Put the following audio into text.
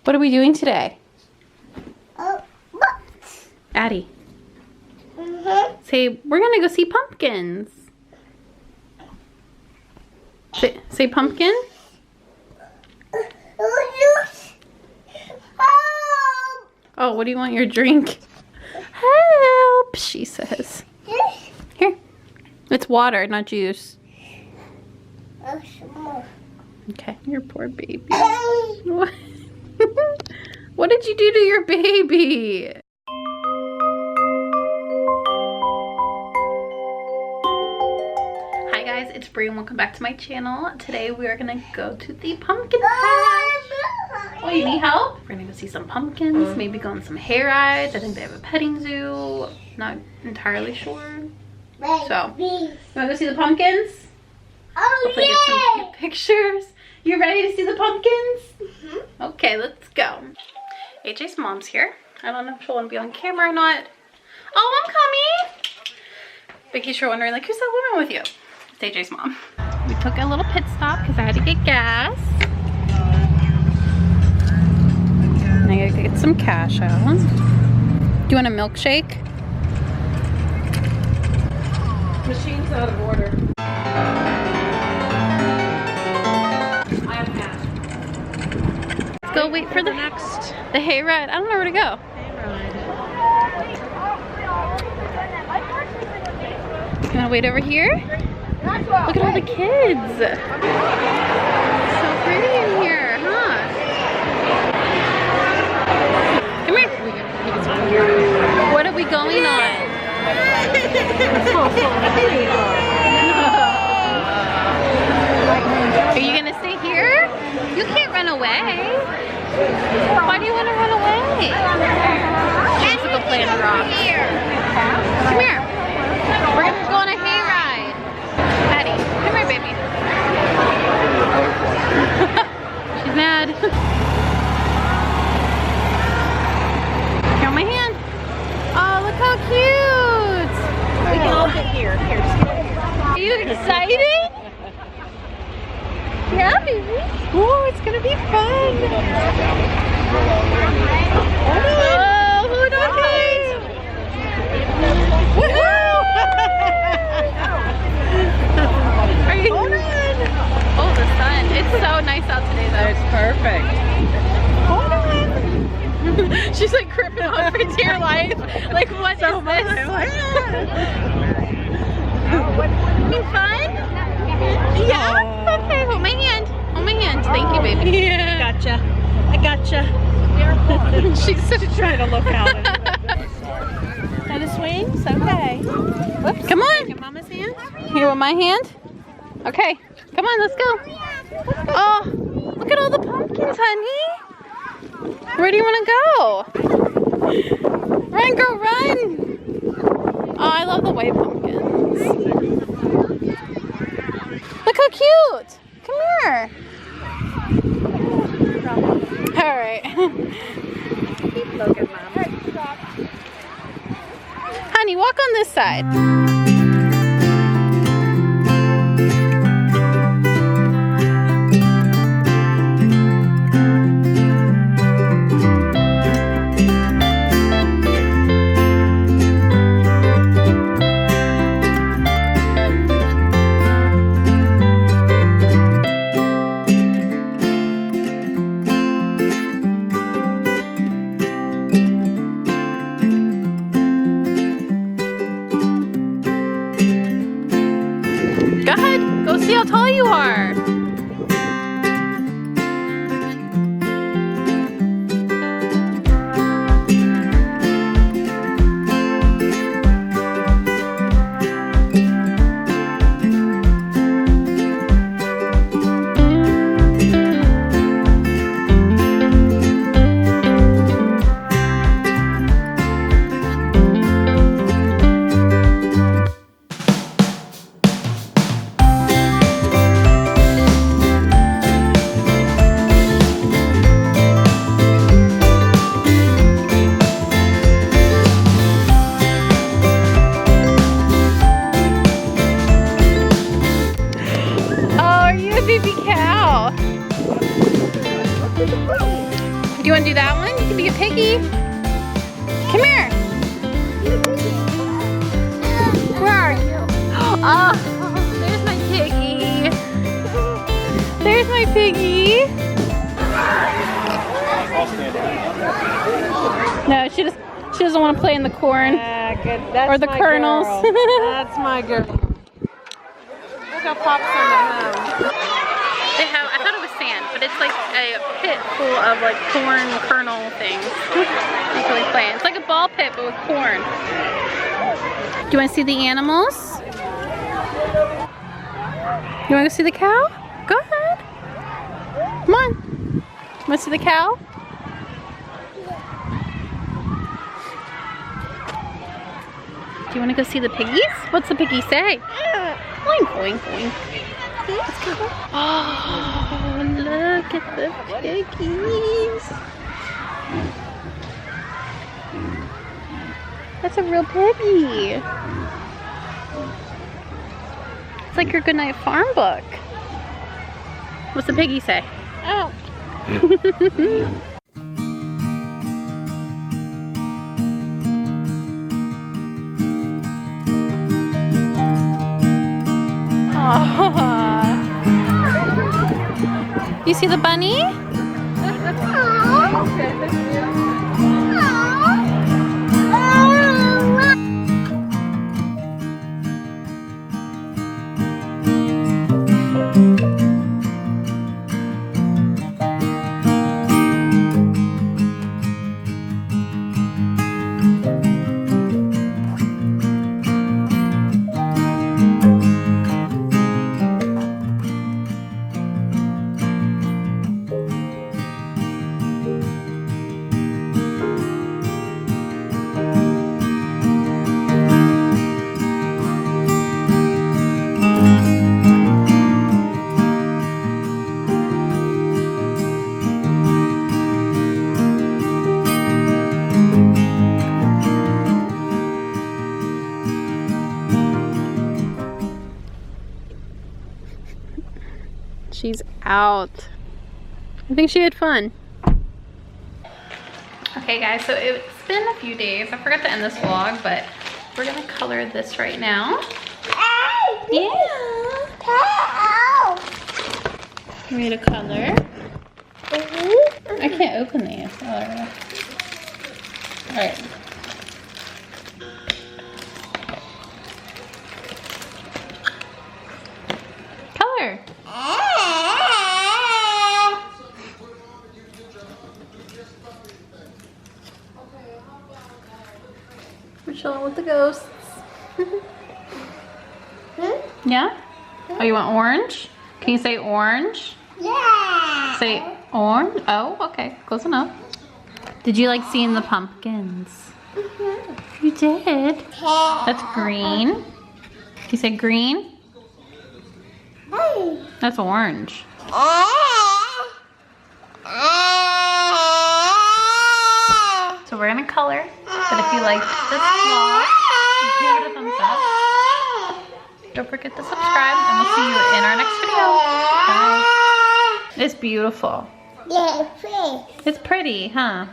What are we doing today? Addie. Say, we're gonna go see pumpkins. Say pumpkin. Oh, what do you want your drink? Help, she says. Here. It's water, not juice. Okay, your poor baby. What? What did you do to your baby? Hi guys, it's Bree and welcome back to my channel. Today we are gonna go to the pumpkin patch. Oh, you need help? We're gonna go see some pumpkins, maybe go on some hay rides. I think they have a petting zoo. Not entirely sure. So, you wanna go see the pumpkins? Hopefully get some cute pictures. You ready to see the pumpkins? Okay, let's go. AJ's mom's here. I don't know if she'll want to be on camera or not. Oh, I'm coming. In case you're wondering, like, who's that woman with you? It's AJ's mom. We took a little pit stop because I had to get gas. And I gotta get some cash out. Do you want a milkshake? Machine's out of order. Go wait for the hayride. I don't know where to go. You wanna wait over here? Look at all the kids. So pretty in here, huh? Come here. What are we going on? Are you gonna stay here? You can't run away. Why do you want to run away? She wants to go play in the rocks. Come here. We're going to go on a hayride. Addie, come here, baby. She's mad. Here, my hand. Oh, look how cute. We can all get here. Here, just get here. Are you excited? Yeah, baby. Oh, it's gonna be fun. Oh, hold on tight. Woohoo! Are you? Hold on. Oh, the sun. It's so nice out today, though. It's perfect. Hold on. She's like gripping on for dear life. Like, what So is this? You fun? Yeah. Okay, hold my hand. Hold my hand. Thank you, baby. Yeah. Gotcha. I gotcha. She's so Trying to look out. Got a swings? Okay. Whoops. Come on. Get Mama's hand. Here with my hand. Okay. Come on, let's go. Oh, look at all the pumpkins, honey. Where do you want to go? Run, girl, run. Oh, I love the white pumpkins. Look how cute. Come here. All right. Keep looking, Mom. Honey, walk on this side. Do you want to do that one? You can be a piggy. Come here. Where are you? Oh, there's my piggy. There's my piggy. No, she doesn't want to play in the corn. Good. That's Or the my kernels. Girl. That's my girl. Look how Pop's on the home. They have, I thought it was sand, but it's like a pit full of like corn kernel things. It's really fun. It's like a ball pit, but with corn. Do you want to see the animals? You want to see the cow? Go ahead. Come on. Want to see the cow? Do you want to go see the piggies? What's the piggy say? Boink, boink, boink. Let's go. Oh, look at the piggies. That's a real piggy. It's like your Goodnight Farm book. What's the piggy say? Oh. You see the bunny? She's out. I think she had fun. Okay guys, so it's been a few days. I forgot to end this vlog, but we're gonna color this right now. Yeah. We need a color. I can't open these. Oh, alright. Color. We're chilling with the ghosts. Yeah? Oh, you want orange? Can you say orange? Yeah. Say orange? Oh, okay. Close enough. Did you like seeing the pumpkins? You did? That's green. Can you say green? That's orange. So we're gonna color, but if you liked this vlog, give it a thumbs up. Don't forget to subscribe, and we'll see you in our next video. Bye. It's beautiful. Yeah, pretty. It's pretty, huh?